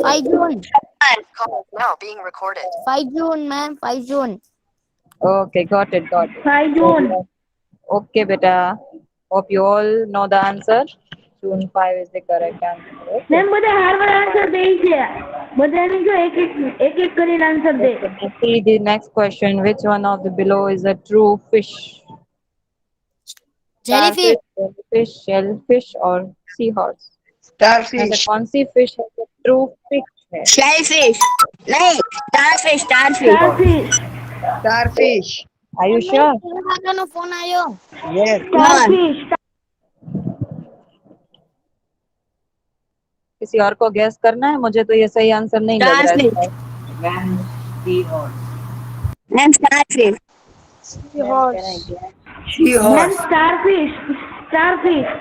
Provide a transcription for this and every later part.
5 June. Call is now being recorded. 5 June, ma'am. 5 June. Okay, got it. 5 June. Okay, beta. Hope you all know the answer. June 5 is the correct answer. Okay. Ma'am બધા હારવાર answer દે છે બધાને જો એક કરીને answer they. Let's see the next question. Which one of the below is a true fish? Jellyfish. Jellyfish, shellfish or seahorse? Starfish. ऐसा कौन सी fish है जो true fish है? Shellfish. नहीं, starfish. Starfish. Starfish. Are you sure? નો phone આવ્યો. Yes. Starfish. किसी और को गैस करना है? मुझे तो ये सही आंसर नहीं लग रहा है. Man, seahorse. Ma'am, starfish. Ma'am Seahorse. Starfish. સ્ટારફિsh.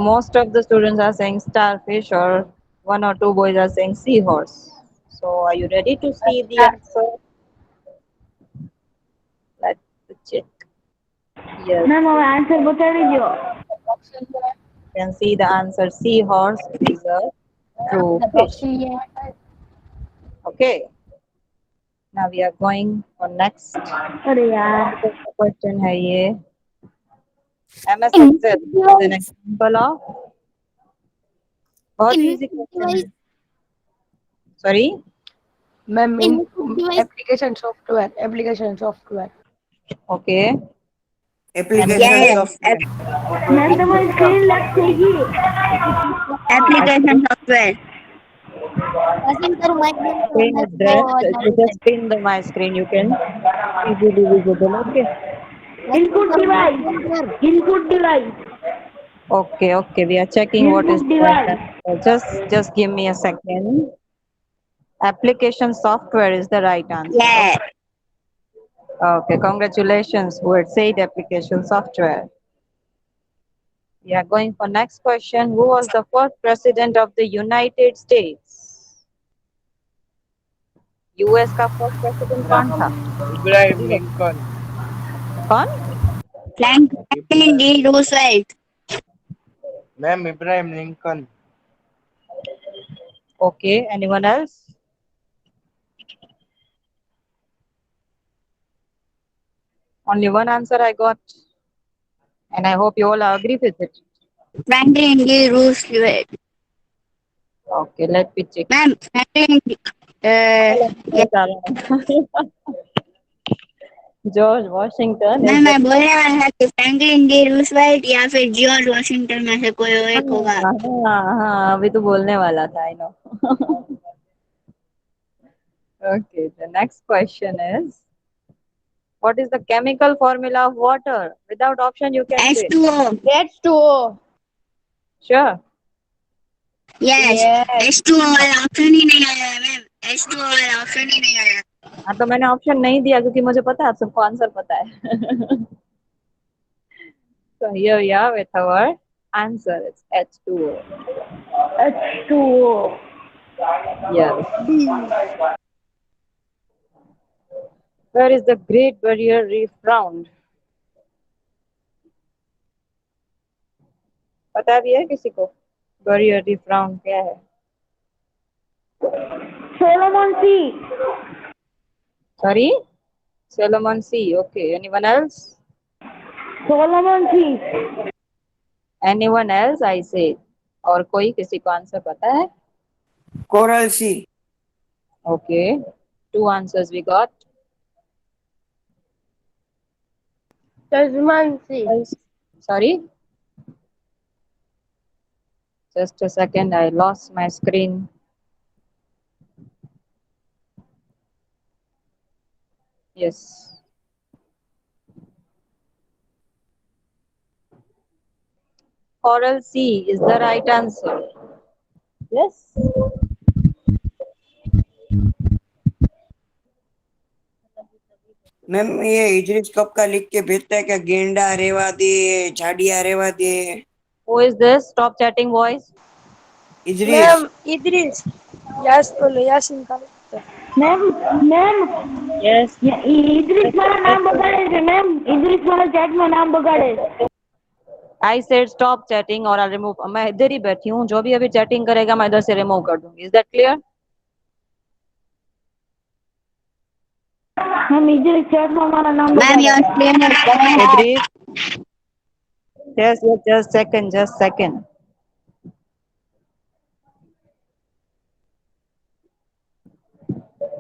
Most of the students are saying starfish, or one or two boys are saying seahorse. So are you ready to see the answer? Let's check. Yes, ma'am હવે answer બતાવી દો. you can see the answer. Seahorse is a true fish. Okay. Now we are going for next અરે યાર. question. है ये MS Excel is an example of बहुत easy question है. Sorry. Ma'am, Device. application software. Okay. Application software. Ma'am તમારી screen lock થઈ ગઈ. Application software. Passing through my Screen address. You just pin the my screen. You can easily visible. Okay. Input device. Input device. Okay. Okay. We are checking what is the right answer. Just give me a second. Application software is the right answer. Yeah. Okay. Congratulations. Who had said application software? We are going for next question. Who was the first president of the United States? US का first president कौन था? Abraham Lincoln. कौन? Franklin D. Roosevelt. Ma'am, Abraham Lincoln. Okay. Anyone else? Only one answer I got, and I hope you all agree with it. Franklin D. Roosevelt. Okay. Let me check. Ma'am, Franklin D. George Washington. Ma'am मैं बोलने वाला था कि Franklin D Roosevelt या फिर George Washington में से कोई एक होगा. हाँ अभी तो बोलने वाला था. I know. Okay, the next question is, what is the chemical formula of water? Without option you can say. H2O. H2O. Sure. Yes. H2O वाला ऑप्शन ही नहीं आया है मैम. H2O वाला ऑप्शन ही नहीं आया. हाँ तो मैंने ऑप्शन नहीं दिया क्योंकि मुझे पता है आप सबको आंसर पता है. So here we are with our answer. It's H2O. H2O. Yes. Where is the Great Barrier Reef found? पता भी है किसी को? Barrier Reef found क्या है? Solomon Sea. Sorry? Solomon Sea. Okay. Anyone else? Solomon Sea. Anyone else? I say. और कोई किसी को आंसर पता है? Coral Sea. Okay. 2 answers we got. Tasman Sea. Sorry? Just a second. I lost my screen. Yes. Coral Sea is the right answer. Yes. Ma'am ये इजरिस कब का लिख के भेजता है क्या? गेंडा रेवा दे, झाड़िया रेवा दे. Who is this? Stop chatting, boys. इजरिस. Idris. Yasin का. Ma'am Yes. ઇદ્રિસ મારા નામ બગાડે છે મેમ. ઇદ્રિસ મારા ચેટમાં નામ બગાડે છે. I said stop chatting or I'll remove. मैं इधर ही बैठी हूँ, जो भी अभी चैटिंग करेगा मैं इधर से रिमूव कर दूंगी. Is that clear? मैम इधर चैट में हमारा नाम मैम बता योर दो। Screen is Okay, breathe. Just second.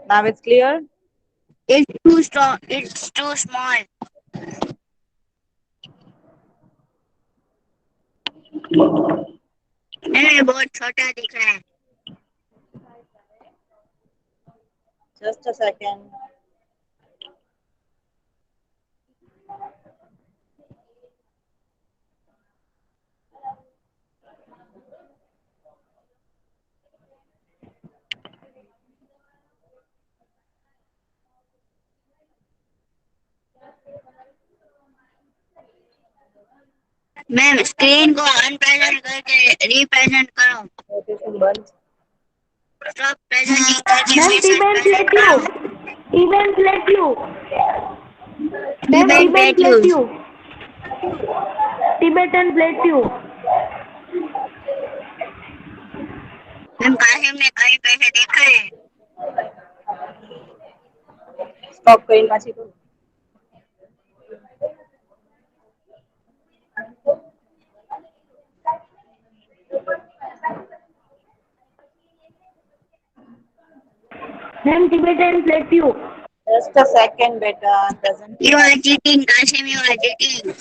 Now it's clear. It's too strong. It's too small. Ma'am ये बहुत छोटा दिख रहा है. Just a second. Ma'am screen को अनप्रेजेंट करके रिप्रेजेंट करो. Notification बंद. स्टॉप प्रेजेंटिंग करके मैम फिर से इवेंट प्रेजेंट लेट करो. You event let you ma'am Event event let lettuce. You Tibetan plate you ma'am Kasim ने कई पैसे देखे हैं. Stop कहीं पाछी करो. Ma'am Tibetan plate you Just a second, beta. Doesn't. You are cheating, Kasim. You are cheating.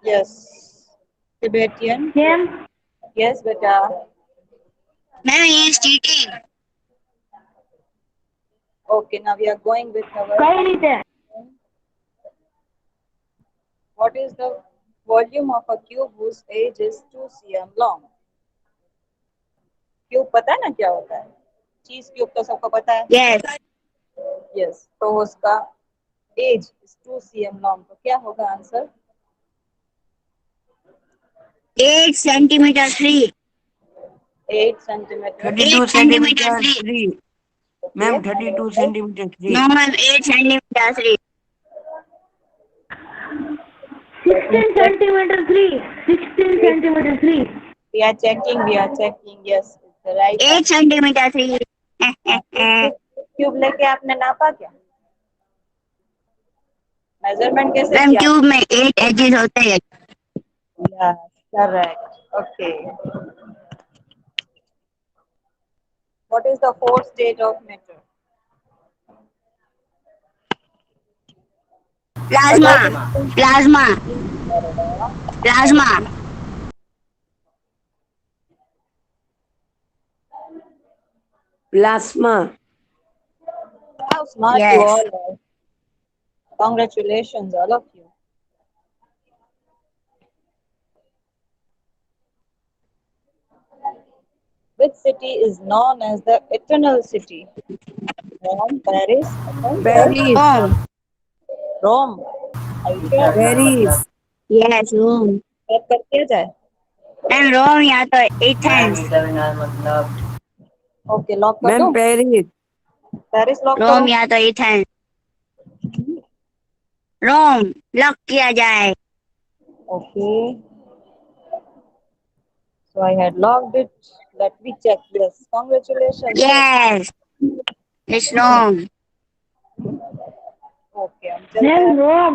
Yes. Tibetan. Ma'am Yes, beta. Ma'am, he is cheating. Okay, now we are going with our. कई रीते What is the volume of a cube whose edge is 2 cm long? Cube पता है ना क्या होता है? चीज cube तो सबको पता है. Yes. Yes. तो उसका एज is 2 cm long. तो क्या होगा answer? 8 centimeter 3. 8 centimeter. 32 8 centimeter centimeter 3. 3. Ma'am, 32 centimeter 3. No, ma'am, 8 centimeter 3. 16 centimetre 3 16 centimetre 3 We are checking. Yes, it's the right. 8 centimeter 3. Cube लेके आपने नापा क्या? मेजरमेंट कैसे मैम किया? क्यूब में 8 edges होते हैं. Yes, correct. Okay. What is the fourth state of matter? Plasma. Plasma. Plasma. Plasma. How smart Yes. you all are. Congratulations, all of you. Which city is known as the Eternal City? Rome, Paris, Athens, Paris. Rome. Are you sure? Paris. Yes, room. Check कर दिया जाए. Ma'am रोम या तो Athens. Okay, lock कर Ma'am, दो. Paris. Paris lock रोम करो. या तो एथेंस. रोम लॉक किया जाए. Okay. So I had locked it. Let me check. Yes, congratulations. Yes. It's Rome. Okay, I'm just ma'am Rome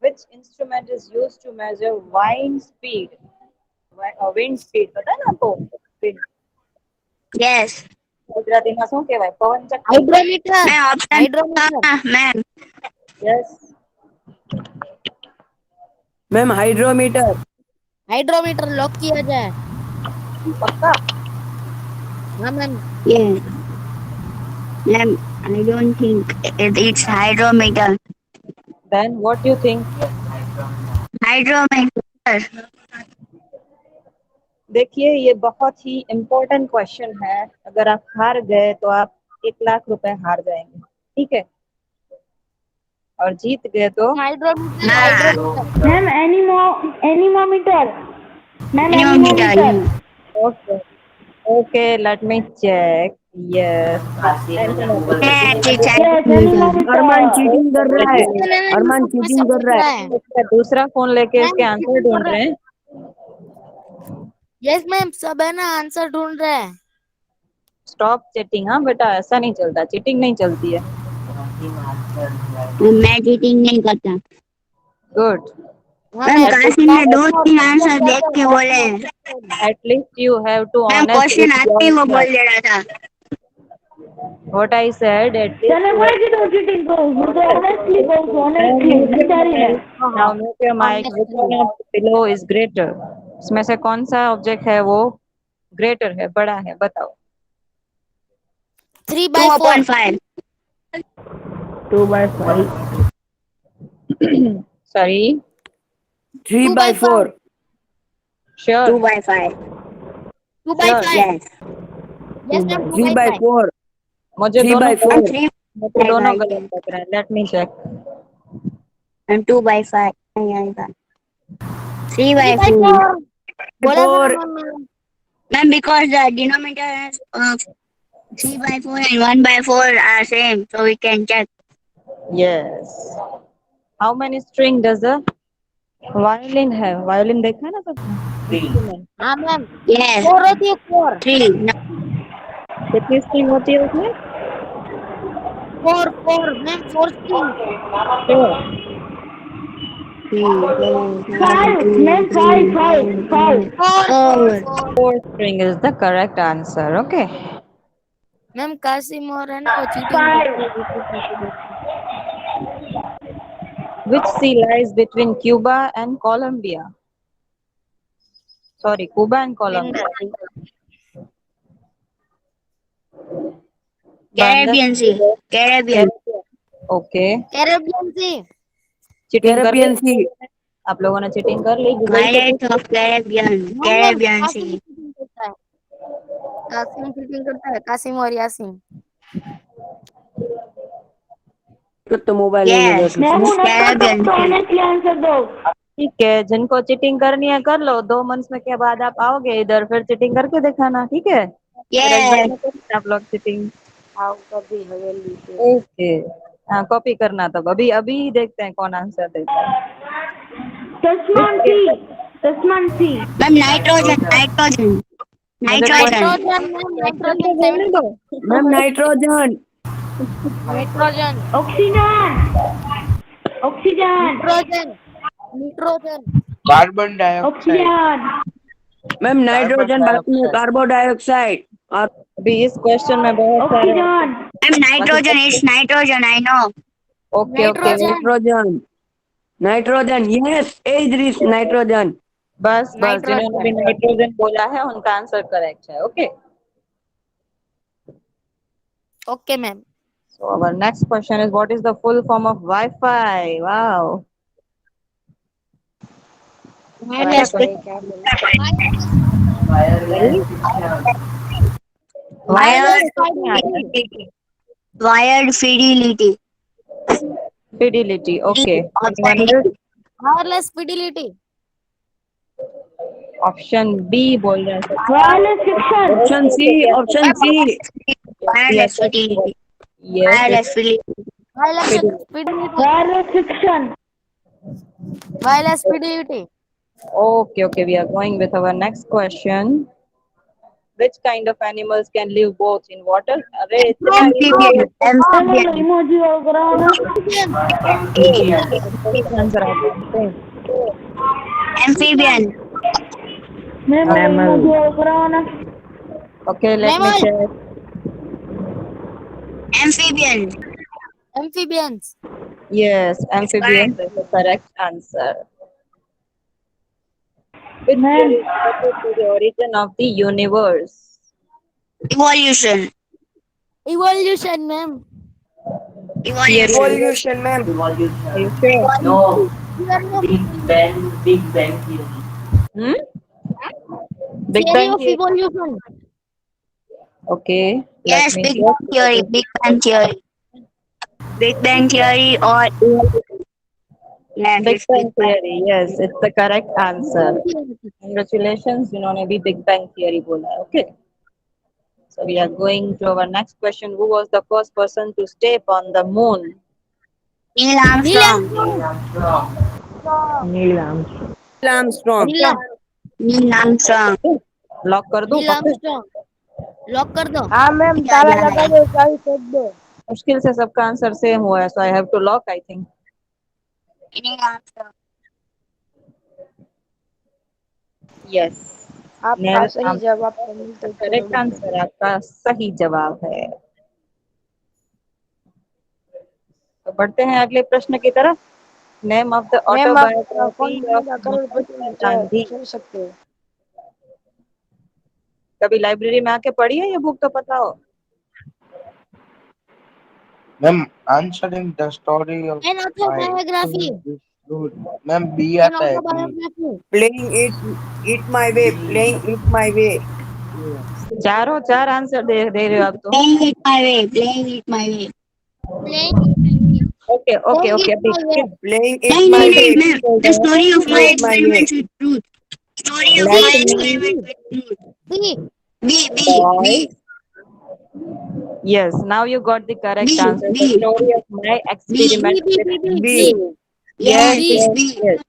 Which instrument is used to measure wind speed? Wind speed, पता है ना आपको? Wind. Yes. ગુજરાતીમાં શું કહેવાય? પવન ચક્કી. Hydrometer मैं option hydrometer ma'am. Yes. Ma'am, hydrometer. Hydrometer lock किया जाए. पक्का? हाँ ma'am. Yes. Ma'am, I don't think it's hydrometer. Then what do you think? Hydrometer. देखिए ये बहुत ही इम्पोर्टेंट क्वेश्चन है. अगर आप हार गए तो आप 1,00,000 रुपए हार जाएंगे. ठीक है? और जीत गए तो हाइड्रोमीटर हाँ. Hydrometer ma'am anemometer ma'am Anemometer. Anemometer okay Okay, let me check. Yes. Yes, it's Yes, nanometer. Arman nanometer. Cheating कर रहा है अरमान में चीटिंग सब कर दिख रहा रहा है है। इसका दूसरा फोन लेके इसके मैम, आंसर ढूंढ रहे हैं। यस मैम, सब है ना, आंसर ढूंढ रहे हैं। Stop cheating. हाँ बेटा, ऐसा नहीं चलता, चीटिंग नहीं चलती है। मैं चीटिंग नहीं करता। गुड। हाँ मैम मैम, कासिम ने 2-3 आंसर देख के बोले हैं। At least you have to ma'am honest question with आते ही वो बोल योरसेल्फ। दे रहा था। व्हाट आई सेड, एटलीस्ट तने यू मैं किधर चीटिंग करूँ? मैं तो honestly कहूँ, honestly, बेचारी है। Now make your mic which one of below is greater. इसमें से कौन सा ऑब्जेक्ट है वो ग्रेटर है, बड़ा है, बताओ। 3/4। 2/5। 2/5 sorry, 3/4 sure 2/5। 2/5। Yes. Yes ma'am, 2/5। 3/4 मुझे दोनों 3/4 मुझे दोनों 3/5 गलत लग रहा है। Late me check. मैम 2/5 नहीं आएगा। 3/4 3/4 बोला था ना 4 ma'am. Ma'am because the denominator is 3/4 and 1/4 are same, so we can check. Yes. How many string does a violin है? वायलिन देखा है ना सबने? हाँ मैम, Yes, 4 होती है, 4। 3. No. कितनी स्ट्रिंग होती है उसमें? 4 ma'am, 4 string. Sure. 5, man, 5. 4 four string is the correct answer. Okay. Ma'am, Kasim और है ना वो cheating 5. Which sea lies between Cuba and Colombia? Sorry, Cuba and Colombia. Caribbean Sea. Caribbean. Okay. Caribbean sea. Cheating कर Caribbean ली sea आप लोगों ने? Cheating कर ली गूगल से? Pirates of Caribbean. हाँ ma'am, Caribbean Kasim Sea. Cheating करता है। कासिम चीटिंग करता है, कासिम और यासीन। तो मोबाइल लेने दो Yes, मैं तुझे हूँ ना, Caribbean तो Sea. honestly answer दो। ठीक है, जिनको चीटिंग करनी है कर लो। 2 मंथ्स में के बाद आप आओगे इधर, फिर चीटिंग करके दिखाना, ठीक है? फिर एक बार Yes. में करेंगे आप लोग चीटिंग। ओके। हाँ, कॉपी करना तब। अभी अभी देखते हैं कौन आंसर देता है। तस्मान सी, तस्मान सी। Ma'am, nitrogen. Nitrogen. मुझे Nitrogen. नाइट्रोजन मैम, नाइट्रोजन बोलने दो। Ma'am nitrogen nitrogen oxygen, oxygen, nitrogen nitrogen. Carbon dioxide. Oxygen, ma'am nitrogen बाद में डाइऑक्साइड। कार्बन डाइऑक्साइड और अभी इस क्वेश्चन में बहुत सारे oxygen. Ma'am, nitrogen is nitrogen. I know. Okay okay. Nitrogen. Nitrogen yes is nitrogen बस बस, जिन्होंने भी नाइट्रोजन। नाइट्रोजन बोला है उनका आंसर करेक्ट है। Okay. Okay ma'am. So our next question is, what is the full form of Wi-Fi? Wow. Wireless. Wireless Wired fidelity. Fidelity. Okay. Option Anyone D. else? Wireless fidelity. Option B बोल रहे हैं। Wireless fiction, option C Wireless fidelity. Yes. Wireless fidelity. Wireless fidelity. Wireless fiction. Wireless fidelity. Okay, okay. We are going with our next question. Which kind of animals can live both in water? अरे इतना Amphibian. Amphibian. Emoji वगैरह ना। Answer आता है। Amphibian. मैं emoji वगैरह ना। Okay, let me Mammal. check. Amphibian. Amphibians. Yes, amphibians is the correct answer. Which Man. theory is related to the origin of the universe? Evolution. Evolution ma'am. Evolution. Evolution ma'am Are you sure? No, Big Bang Theory. Hmm? Big theory Bang of theory. Evolution. Okay. Yes, Let me Big check. Bang Theory. Big Bang Theory. Big Bang Theory or yes, Big it's Bang Big Bang. theory. Yes, it's the correct answer. Congratulations, जिन्होंने भी Big Bang theory बोला है. Okay. So we are going to our next question. Who was the first person to step on the moon? Neil Armstrong. Neil Armstrong. Armstrong. Neil Armstrong. Lock कर दूं? Neil Armstrong lock कर दो। हाँ ma'am ताला लगा दो चाबी फेंक दो। मुश्किल से सबका आंसर सेम हुआ है, so I have to lock, I think. Neil Armstrong. Yes. आपका सही जवाब तो मिलते करेक्ट आंसर आपका सही जवाब है। तो बढ़ते हैं अगले प्रश्न की तरफ। नेम ऑफ द मैम आप ऑटोबायोग्राफी कौन ऑफ सा महात्मा गांधी। चल सकते हो। कभी लाइब्रेरी में आके पढ़ी है ये बुक तो पता हो। Ma'am answering the story of an autobiography ma'am B N आता है B। Autobiography Playing it my way, playing it my way. चारों चार आंसर दे रहे हो आप तो। Playing it my way. Playing it my way. Playing okay okay okay अभी Playing it नहीं my नहीं way. नहीं ma'am. The story of my Play it my way. experiments with truth. Story of Let my me- experiment with truth. C B. Yes, now you got the correct B, answer. B. The story of my experiment B, with B, B, B. B. Yes, yes, B. yes, yes.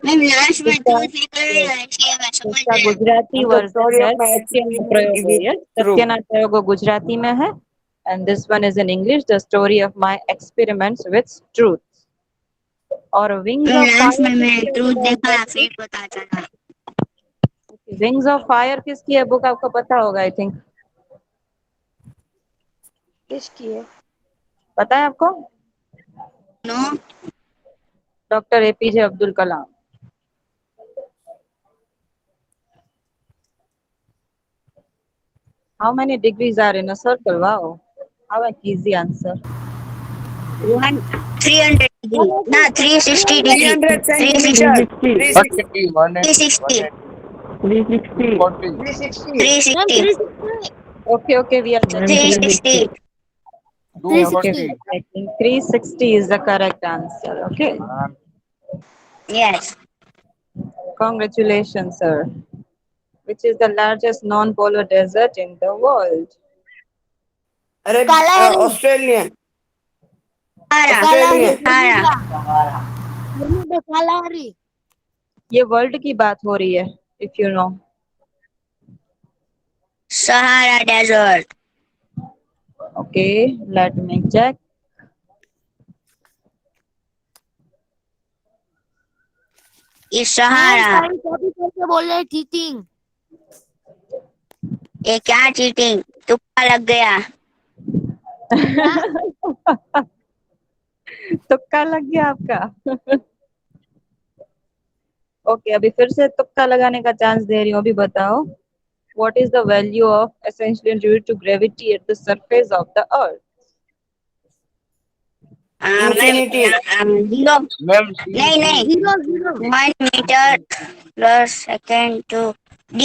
Ma'am last में इसका- truth लिख रहे हैं इसलिए मैं समझ इसका गया. गुजराती The वर्जन story है of my सत्यना experiment प्रयोगो। with Yes, truth. सत्यना प्रयोगो गुजराती में है and this one is in English, the story of my experiments with truth. और wings मैम of लास्ट में fire मैं किसकी truth है? देखा फिर पता चला. Wings of fire किसकी है बुक आपको पता होगा आई थिंक। किसकी है? पता है आपको? No. Doctor APJ Abdul Kalam. How many degrees are in a circle? Wow, how an easy answer. 300 degree. Nah, 360 degree. 300 centimeter. 360. 360. 360. 40 360. Okay, okay, we are checking. 360. 240 I think 360 is the correct answer. Okay, Yes. congratulations, sir. Which is the largest non-polar desert in the world? Australian. Sahara. Kalahari. ये world की बात हो रही है, if you know. Sahara Desert. Okay, let me check. Is Sahara. कभी कैसे बोल रहे चीटिंग। ये क्या चीटिंग? तुक्का लग गया. तुक्का लग गया आपका। ओके, अभी फिर से तुक्का लगाने का चांस दे रही हूँ। अभी बताओ, what is the value of essentially due to gravity at the surface of the earth? Infinity. Zero. Ma'am नहीं. Zero zero 1 meter plus second to D.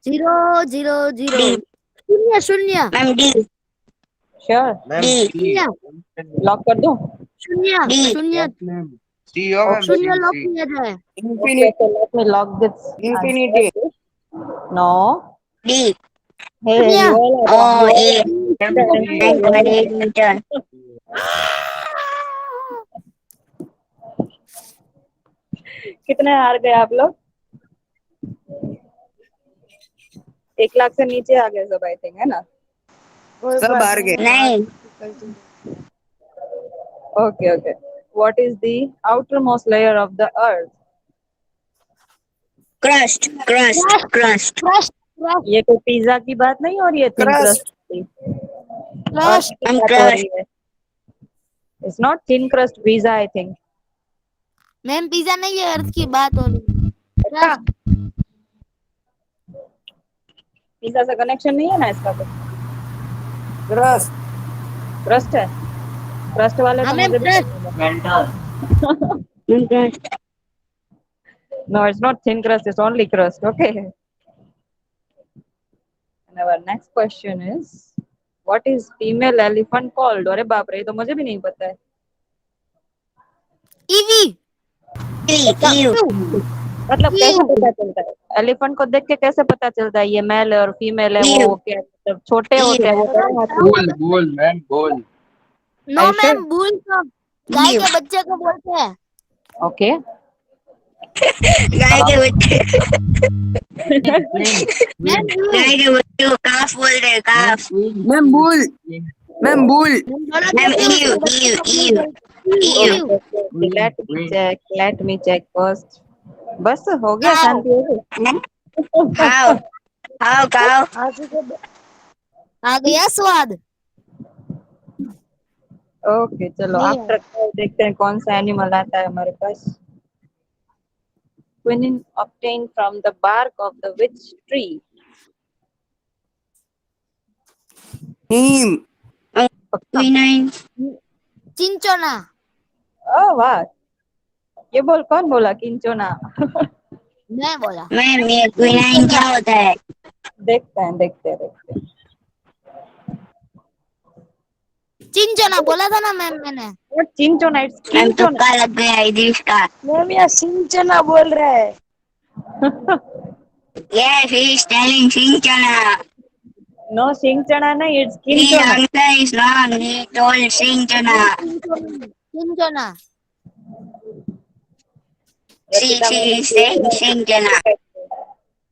Zero zero zero D. शून्य शून्य ma'am D. Sure, ma'am D. C lock कर दूं? शून्य D. शून्य ma'am C हो ma'am शून्य lock C किया जाए। Okay, so let me lock this. Infinity. answer. No. D. Hey, Yeah. you all are Oh, wrong. A. Ma'am C 9.8 meter. कितने हार गए आप लोग? 1 लाख से नीचे आ गए सब, आई थिंक, है ना? सब हार गए। नहीं. Okay, okay. What is the outermost layer of the earth? Crust. Crust ये कोई पिज्जा की बात नहीं हो रही है, thin Crust. crust की। क्रस्ट की बात हो रही है। It's not thin crust pizza, I think. Ma'am pizza नहीं है, अर्थ की बात हो रही है। पिज्जा से कनेक्शन नहीं है ना इसका कुछ? Crust. क्रस्ट है? क्रस्ट वाले तो हमें मुझे भी crust- नहीं पता। No, it's not thin crust, it's only crust, okay? And our next question is, what is female elephant called? अरे बाप रे, ये तो मुझे भी नहीं पता है। EV Ew. मतलब कैसे Ew. पता चलता है? एलिफेंट को देख के कैसे पता चलता है ये मेल है और फीमेल है? वो क्या मतलब छोटे होते हैं वो बड़े हाथी? Bull bull ma'am bull no Are you sure? Ma'am, bull तो गाय के बच्चे को बोलते हैं। ओके। गाय के बच्चे क्वीन मैम क्वीन गाय के बच्चे को काफ बोलते हैं, ma'am calf. Queen ma'am bull ma'am bull ma'am बोला मैम कैसे ईव उसके बच्चे ईव को बुल ईव बोलते हैं? Ewe. Ew. Queen let me check first. बस हो गया, Cow. शांति हो गई। How how cow. आ गया स्वाद। ओके चलो, नहीं आफ्टर देखते हैं कौन सा एनिमल आता है हमारे पास। Quinine obtained from the bark of the which tree? Neem क्वीनाइन। Cinchona. ओह वाह, ये बोल, कौन बोला किंचोना? मैं बोला। मैम ये क्वीनाइन क्या होता है? देखते हैं देखते हैं देखते हैं। चिंचोना बोला था ना मैम मैंने। Not cinchona, it's ma'am cinchona. तुक्का लग गया इदिश का। मैम यह सिंचना बोल रहा है। Yes, he is telling Sinchana. No, सिंचना नहीं, it's His किंचोना। answer is wrong. He told Sinchana. Cinchona. Rachita She ma'am is is saying here. Sinchana.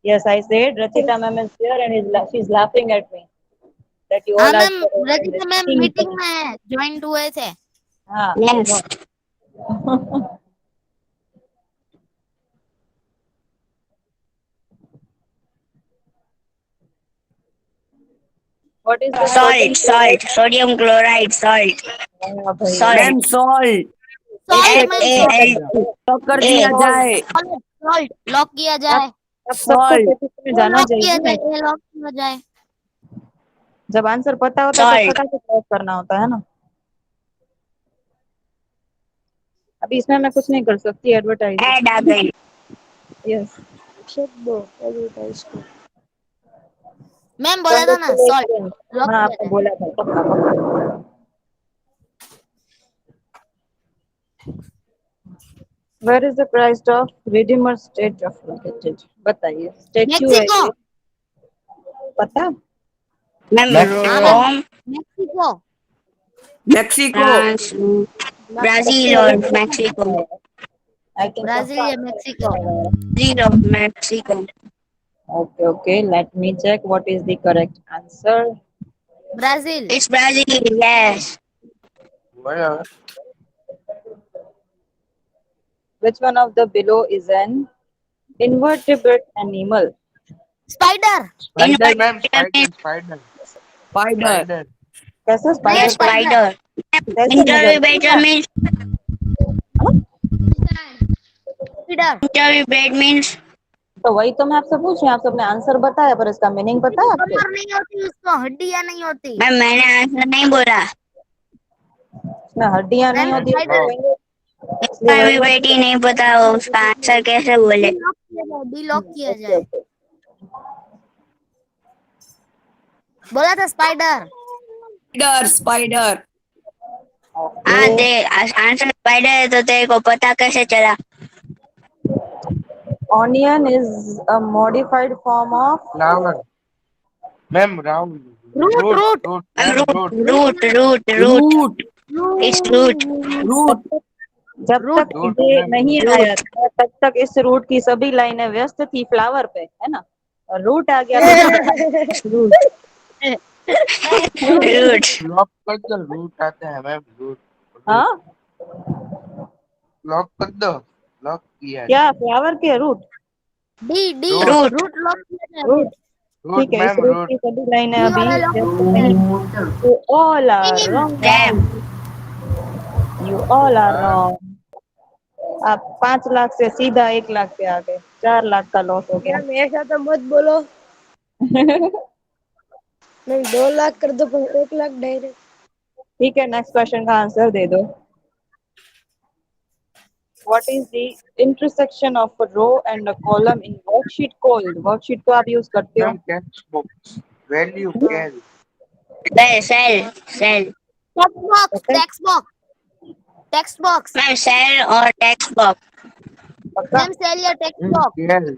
Yes, I said Rachita ma'am is here and she's laughing at me that you हाँ all are ma'am, so Rachita ma'am Kincona. Meeting में join हुए थे। हाँ, Yes. what is the Salt, salt, sodium chloride, salt, हाँ भाई, salt. Ma'am salt salt ma'am, SALT. तो कर ए दिया जाए। सॉल्ट लॉक किया जाए। अब सबको Salt. टॉपिक में जाना लॉक किया चाहिए। जाए, लॉक किया जाए। जब आंसर पता होता है तो Salt. फटाफट टाइप करना होता है ना। अभी इसमें मैं कुछ नहीं कर सकती, एडवर्टाइज। Add आ गई। यस, मैम बोला था ना सॉल्ट लॉक हाँ किया आपने जाए। बोला था, पक्का पक्का। Where is the Christ of Redeemer statue located? बताइए, स्टेच्यू है मेक्सिको। ये, पता? मैम हाँ मैम, रोम, मेक्सिको। मेक्सिको फ्रांस, ब्राजील और मेक्सिको। I can ब्राजील या मेक्सिको। ब्राजील और Mexico. Okay, okay. Let me check what is the correct answer. Brazil. It's Brazil, yes. whatever Which one of the below is an invertebrate animal? Spider. spider ma'am Invertebrate spider spider spider कैसे नहीं, spider? spider. कैसे Invertebrate means spider. invertebrate means तो वही तो मैं आपसे पूछ रही हूँ, आपसे अपने आंसर बताया, पर इसका मीनिंग पता है आपको? कमर नहीं होती उसको, हड्डियां नहीं होती। मैम मैंने आंसर नहीं बोला। इसमें हड्डियां नहीं मैम होती है, स्पाइडर। इसलिए वही बात। बेटी नहीं पता उसका आंसर कैसे बोले। लॉक किया जाए, डी लॉक किया Okay, जाए। okay. बोला था स्पाइडर। स्पाइडर स्पाइडर हाँ दे आंसर स्पाइडर है तो तेरे को पता कैसे चला? Onion is a modified form of flower ma'am round Root, root. Ma'am root root root root root root it's root. Root जब तक Root, ये ma'am. नहीं आया था तब तक इस रूट की सभी लाइनें व्यस्त थी फ्लावर पे, है ना? और रूट आ गया रूट लॉक कर दो रूट आते हैं मैम रूट हाँ लॉक कर दो लॉक किया है क्या फ्लावर के root? D D Root. Root lock किया जाए। रूट, रूट ठीक है, इस मैम रूट रूट की सभी लाइनें डी अभी वाला लॉक व्यस्त किया हैं। जाए। You all are wrong. Dam You all are wrong. आप 5 लाख से सीधा 1 लाख पे आ गए, 4 लाख का लॉस हो गया। मैम ऐसा तो मत बोलो। नहीं 2 लाख कर दो, 1 लाख डायरेक्ट। ठीक है, नेक्स्ट क्वेश्चन का आंसर दे दो। What is the intersection of a row and a column in worksheet called? Worksheet तो आप यूज करते हो? Ma'am text books value cal cell cell text box, text box, text box. Ma'am cell और text box. पक्का? Ma'am cell your text box. Girls.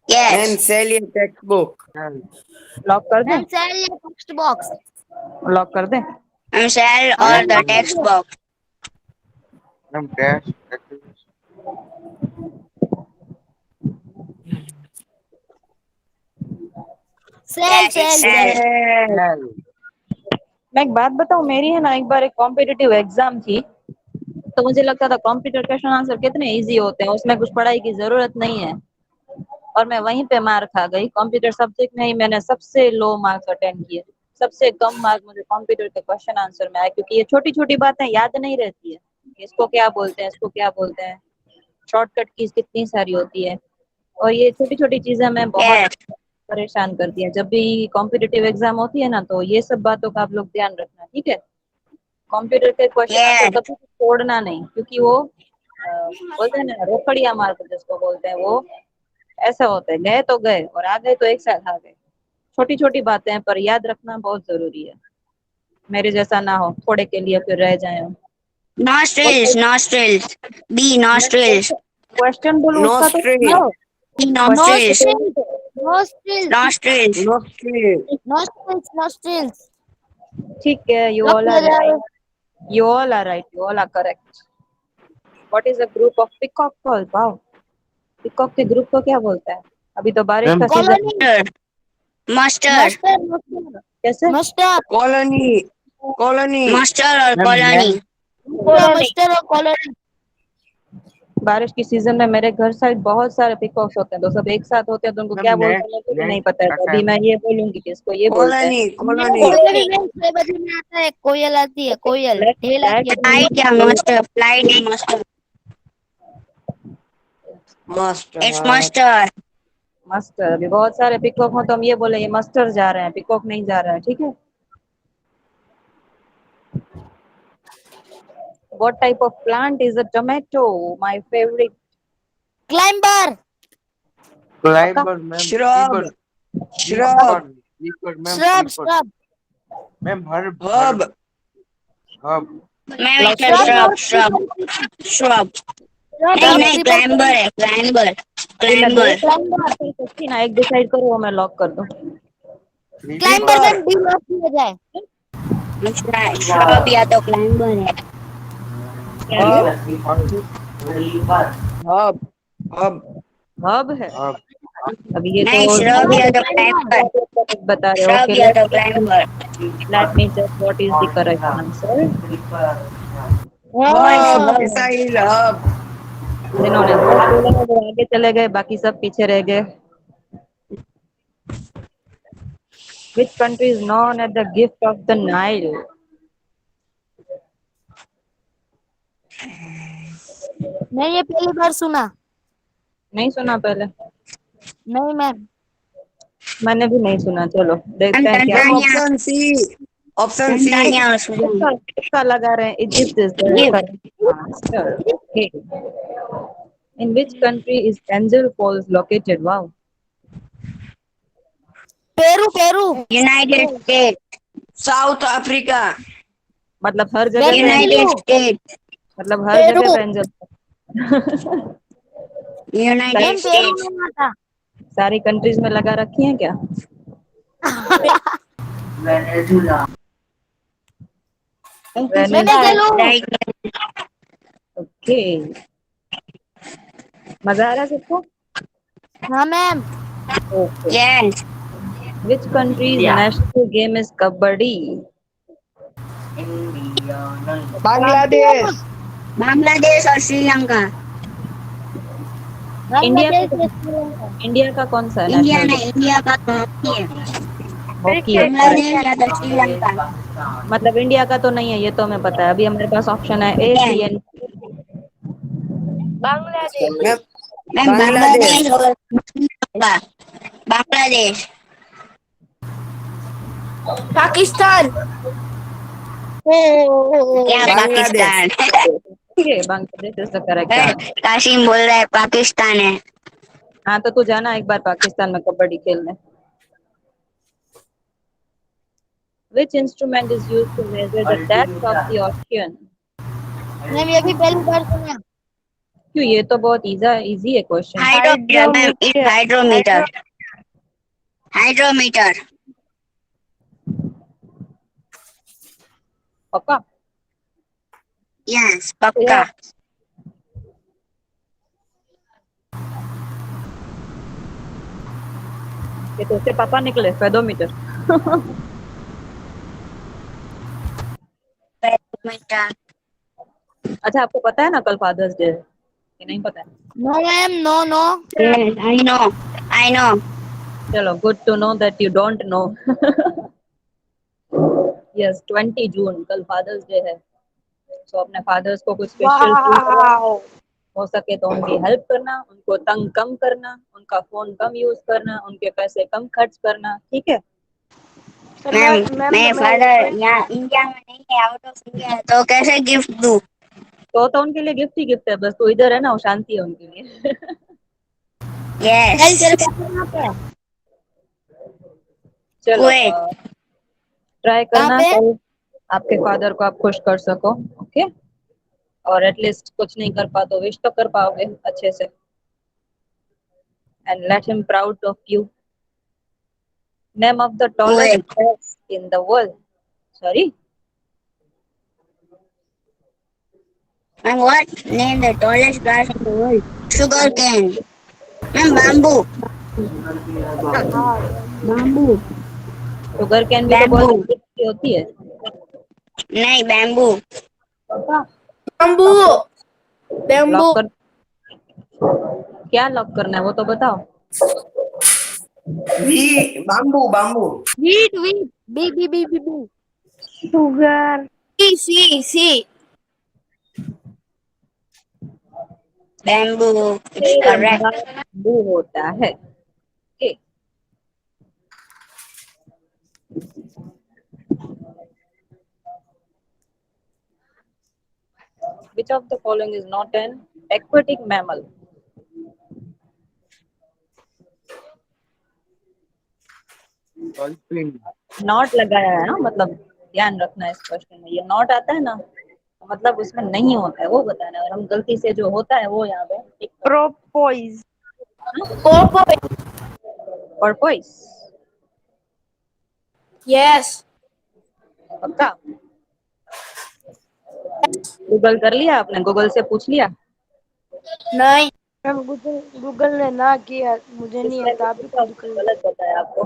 Ma'am Yes. Cell your text book. Girls. Lock कर दें? Ma'am cell your text box. Lock कर दें? I'm sell all the text box. Ma'am, dash. Sell Yes, sell it's sell. Sell. Girl. मैं एक बात बताऊं, मेरी है ना एक बार एक कॉम्पिटिटिव एग्जाम थी, तो मुझे लगता था कंप्यूटर क्वेश्चन आंसर कितने इजी होते हैं, उसमें कुछ पढ़ाई की जरूरत नहीं है, और मैं वहीं पे मार खा गई। कंप्यूटर सब्जेक्ट में ही मैंने सबसे लो मार्क्स अटेंड किए, सबसे कम मार्क मुझे कंप्यूटर के क्वेश्चन आंसर में आए, क्योंकि ये छोटी छोटी बातें याद नहीं रहती है, इसको क्या बोलते हैं, इसको क्या बोलते हैं, शॉर्टकट कीज कितनी सारी होती है, और ये छोटी छोटी चीजें मैं बहुत Yes. परेशान करती है। जब भी कॉम्पिटिटिव एग्जाम होती है ना, तो ये सब बातों का आप लोग ध्यान रखना, ठीक है? कंप्यूटर के क्वेश्चन Yes. आंसर कभी छोड़ना नहीं, क्योंकि वो बोलते हैं ना रोकड़िया मार्क जिसको बोलते हैं, वो ऐसा होता है, गए तो गए और आ गए तो एक साथ आ गए। छोटी छोटी बातें हैं पर याद रखना बहुत जरूरी है, मेरे जैसा ना हो थोड़े के लिए फिर रह जाए। Nostrils. Nostrils. B. Nostrils. Question बोलो उसका तो नोस्ट्रिल सुनाओ। B. No Nostrils. स्ट्रिल्स nostrils Nostrils. Nostril nostrils nostrils. ठीक है, you all are right. You all are right. You all are correct. What is a group of peacock called? Wow. Peacock के group को क्या बोलता है? अभी तो बारिश का season. Colony Mustard. Muster muster कैसे? Muster colony colony Mustard or Ma'am, colony. Muster और कॉलोनी। बारिश की सीजन में मेरे घर साइड बहुत सारे पिकॉक्स होते हैं, तो सब एक साथ होते हैं, तो उनको Ma'am, क्या बोलते हैं next- मुझे भी next नहीं पता है, तो अभी time. मैं ये बोलूंगी कि इसको ये बोलते हैं। कॉलोनी कोयल भी 6 बजे में आता है, कोयल आती है, कोयल ढेल आती है। Flight या mustard. Flight या mustard. Must It's mustard. Muster. अभी बहुत सारे पिकॉक हो तो हम ये बोले ये मस्टर जा रहे हैं, पिकॉक नहीं जा रहा है, ठीक है? What type of plant is a tomato? My favorite. Climber Climber, ma'am. Shrub. Creeper. Shrub Creeper, ma'am. Shrub Creeper. Shrub Ma'am, herb. Hub Herb. Ma'am, it's a shrub. Shrub. नहीं climber है climber. Climber. सच्ची ना एक decide करो, वो मैं lock कर दूं। क्लाइंबर में डी लॉक किया जाए। Shrub या तो climber है. हब हब हब है। Herb. अभी ये नहीं तो shrub या तो climber. बता रहे Shrub हो। या तो climber. Let me check what is the correct answer. Hub missile hub जिन्होंने बोला वो आगे चले गए, बाकी सब पीछे रह गए। Which country is known as the gift of the Nile? मैं ये पहली बार सुना। नहीं सुना पहले? नहीं मैम। मैंने भी नहीं सुना। चलो देखते हैं क्या option C option C Tanzania or Sudan. इसका लगा रहे हैं। Egypt is the correct answer. Okay. In which country is Angel Falls located? Wow. Peru Peru United States. South Africa मतलब हर जगह पे United States. मतलब हर पेरू। जगह पे angel United ma'am Peru States. में आता। सारी कंट्रीज में लगा रखी हैं क्या? वेनेजुला। Right. ओके। मजा आ रहा है सबको? हाँ ma'am. Okay. Yes. Which country's national game is kabaddi? Bangladesh Bangladesh और श्रीलंका. इंडिया का कौन सा है इंडिया नेशनल नहीं, इंडिया का तो हॉकी है. हॉकी है? बांग्लादेश या तो श्रीलंका. मतलब इंडिया का तो नहीं है, ये तो हमें पता है। अभी हमारे पास ऑप्शन है ए सी एन। बांग्लादेश। मैं बांग्लादेश और श्रीलंका. बांग्लादेश. पाकिस्तान। क्या पाकिस्तान? ठीक है, Bangladesh is the correct answer. Kasim बोल रहा है पाकिस्तान है. हाँ तो तू जाना एक बार पाकिस्तान में कबड्डी खेलने। Which instrument is used to measure the depth of the ocean? Ma'am ये भी पहली बार सुना। क्यों, ये तो बहुत इजी है question. Hydrometer, ma'am. It's hydrometer. Hydrometer. पक्का? Yes, पक्का. ये तो उसके पापा निकले, फेदोमीटर। Hydrometer. अच्छा, आपको पता है ना कल फादर्स डे है कि नहीं पता है? No ma'am, no no. Yes, I know. I know. चलो, good to know that you don't know. Yes, 20 June कल फादर्स डे है। सो अपने फादर्स को कुछ स्पेशल हो सके तो उनकी हेल्प करना, उनको तंग कम करना, उनका फोन कम यूज करना, उनके पैसे कम खर्च करना, ठीक है? मैम, मेरे फादर यहाँ इंडिया में नहीं है, आउट ऑफ इंडिया है, तो कैसे गिफ्ट दूँ? तो उनके लिए गिफ्ट ही गिफ्ट है, बस तो इधर है ना, वो शांति है उनके लिए। Yes. चलो, Wait. ट्राई कहाँ करना पे? कल आपके फादर को आप खुश कर सको, ओके? और एटलीस्ट कुछ नहीं कर पा तो विश तो कर पाओगे अच्छे से। And let him proud of you. Name of the tallest in the world. Sorry, Ma'am, what? Name the tallest grass in the world. Sugar cane. Ma'am, bamboo. Bamboo. Sugar cane भी तो बहुत Bamboo. अच्छी होती है। नहीं, bamboo. Bamboo. Bamboo. Lock कर, क्या lock करना है वो तो बताओ। Bamboo bamboo wheat wheat. B B B B B. sugar. C C C. Bamboo. It's correct. Bamboo होता है, okay? Which of the following is not an aquatic mammal? Dolphin not लगाया है ना, मतलब ध्यान रखना है इस क्वेश्चन में। ये नॉट आता है ना, तो मतलब उसमें नहीं होता है वो बताना है, और हम गलती से जो होता है वो यहाँ पे टिक कर। Propoise. पर्पोइस, यस। पक्का? गूगल कर लिया आपने? गूगल से पूछ लिया? नहीं। मैम गूगल ने ना किया, मुझे नहीं इसने आता, आप भी खुद कर लो। गलत बताया आपको।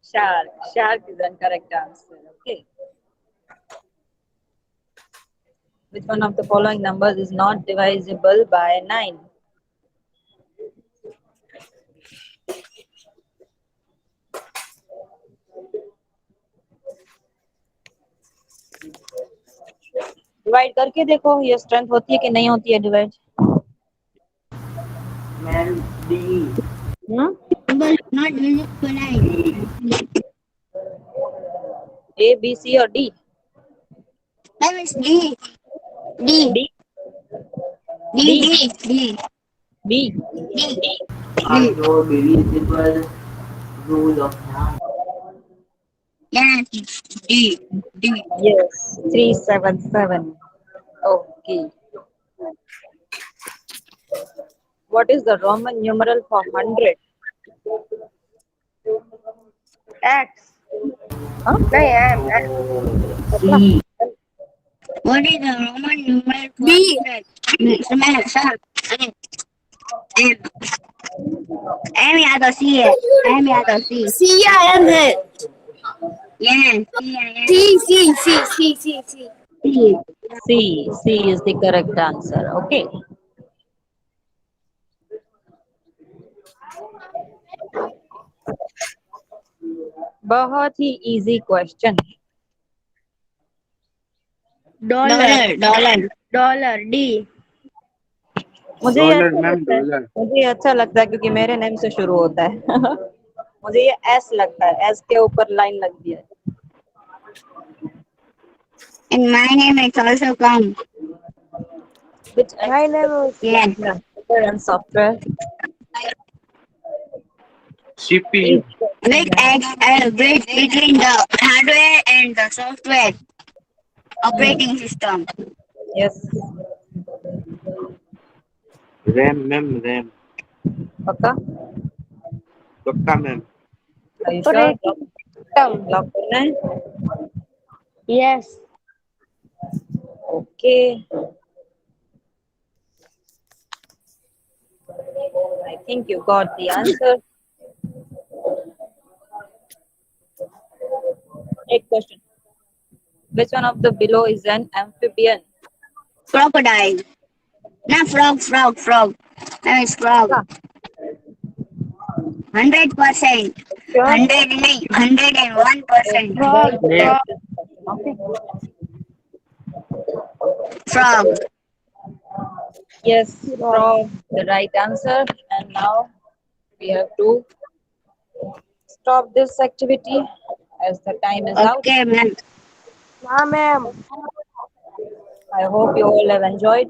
Shark, shark is an correct answer, okay? Which one of the following numbers is not divisible by 9? Divide करके देखो, ये स्ट्रेंथ होती है कि नहीं होती है divide? Ma'am D Number not visible. A, B, C और D? Ma'am, it's D. D. D, D. D. D. B? D. no divisible rule of thumb. Yes. D. D. Yes, 377. Okay. What is the Roman numeral for 100? X. Huh? नहीं है C What is the Roman numeral for B. 100? Sir. M. M या तो C है. M या तो C. सी या M है। Yes. C या M. C C C C C C. C. C. C is the correct answer. Okay. बहुत ही easy question. Dollar. Dollar. Dollar D. मुझे ये डॉलर अच्छा मैम लगता है, डॉलर मुझे ये अच्छा लगता है क्योंकि मेरे नेम से शुरू होता है। मुझे ये एस लगता है, एस के ऊपर लाइन लगती है। And my name is also come. Which My name is Yes. and software? CPU Which bridge between the hardware and the software operating system. Yes, RAM, ma'am, RAM. पक्का? पक्का ma'am. Are you sure? Lock करना है? Yes. Okay. I think you got the answer. Next question. Which one of the below is an amphibian? Crocodile. Not frog. That is frog. 100%. Sure. 101%. Very good. Name. Okay. Frog. Yes, frog, the right answer. And now we have to stop this activity as the time is out. Okay, ma'am. हाँ ma'am. I hope you all have enjoyed.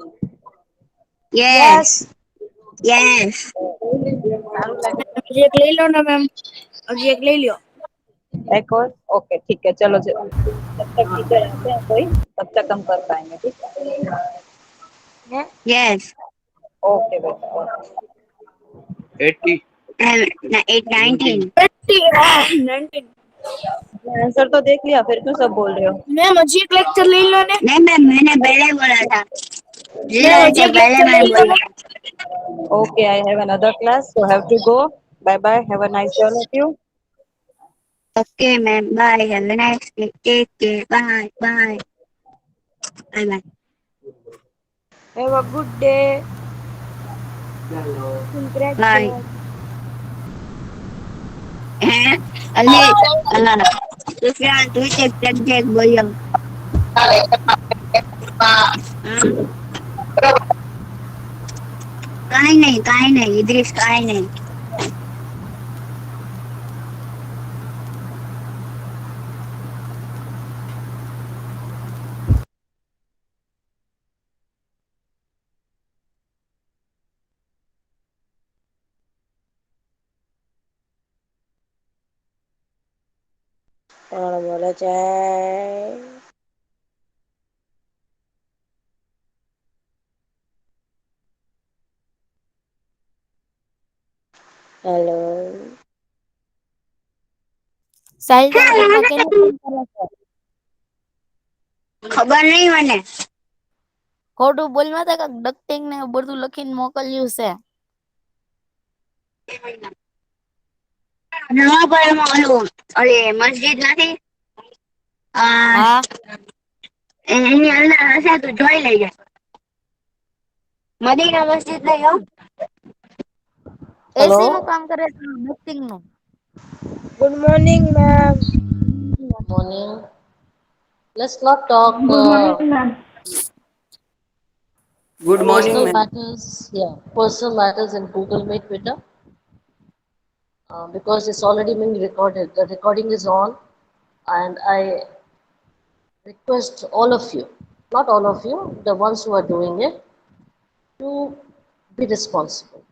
Yes. Yes. साરું લાગ્યું? હજી એક લઈ લો ને ma'am. હજી એક લઈ લ્યો. एक और? ओके ठीक है चलो जब तक टीचर आते हैं कोई तब तक हम कर पाएंगे ठीक है Yes. ओके बेटा ओके 80. 819. 19. आंसर तो देख लिया फिर क्यों सब बोल रहे हो મેમ હજી એક લેક્ચર લઈ લો ને. नहीं मैम मैंने पहले बोला था મેમ હજી એક पहले લેક્ચર मैंने લઈ લો बोला ને. okay I have another class so have to go bye bye have a nice day all of you okay ma'am bye have a nice day take care bye bye bye Have a good day. Hello. Bye हैं अली अल्लाह दूसरा तू check बोलियो काई नहीं इद्रिस काई नहीं કોણ બોલે છે? હેલો. સાહિલ તારા પપ્પા કેને ફોન કરે છે? खबर नहीं મને ખોટું બોલવા તા કાક ડકટિંગ ને એવું બધું લખીને મોકલ્યું છે. નવા પર ઓલું ઓલે મસ્જિદ નથી હા એની અંદર હશે તો જોઈ લેજે મદીના મસ્જિદ લઈ આવ Hello? એસી નું કામ કરે છે ડકટિંગ નું. Good morning ma'am. Morning. Let's not talk good morning ma'am. Good morning personal ma'am. matters. Yeah, personal matters in Google Meet, Twitter, because it's already been recorded. The recording is on, and I request all of you, not all of you, the ones who are doing it, to be responsible.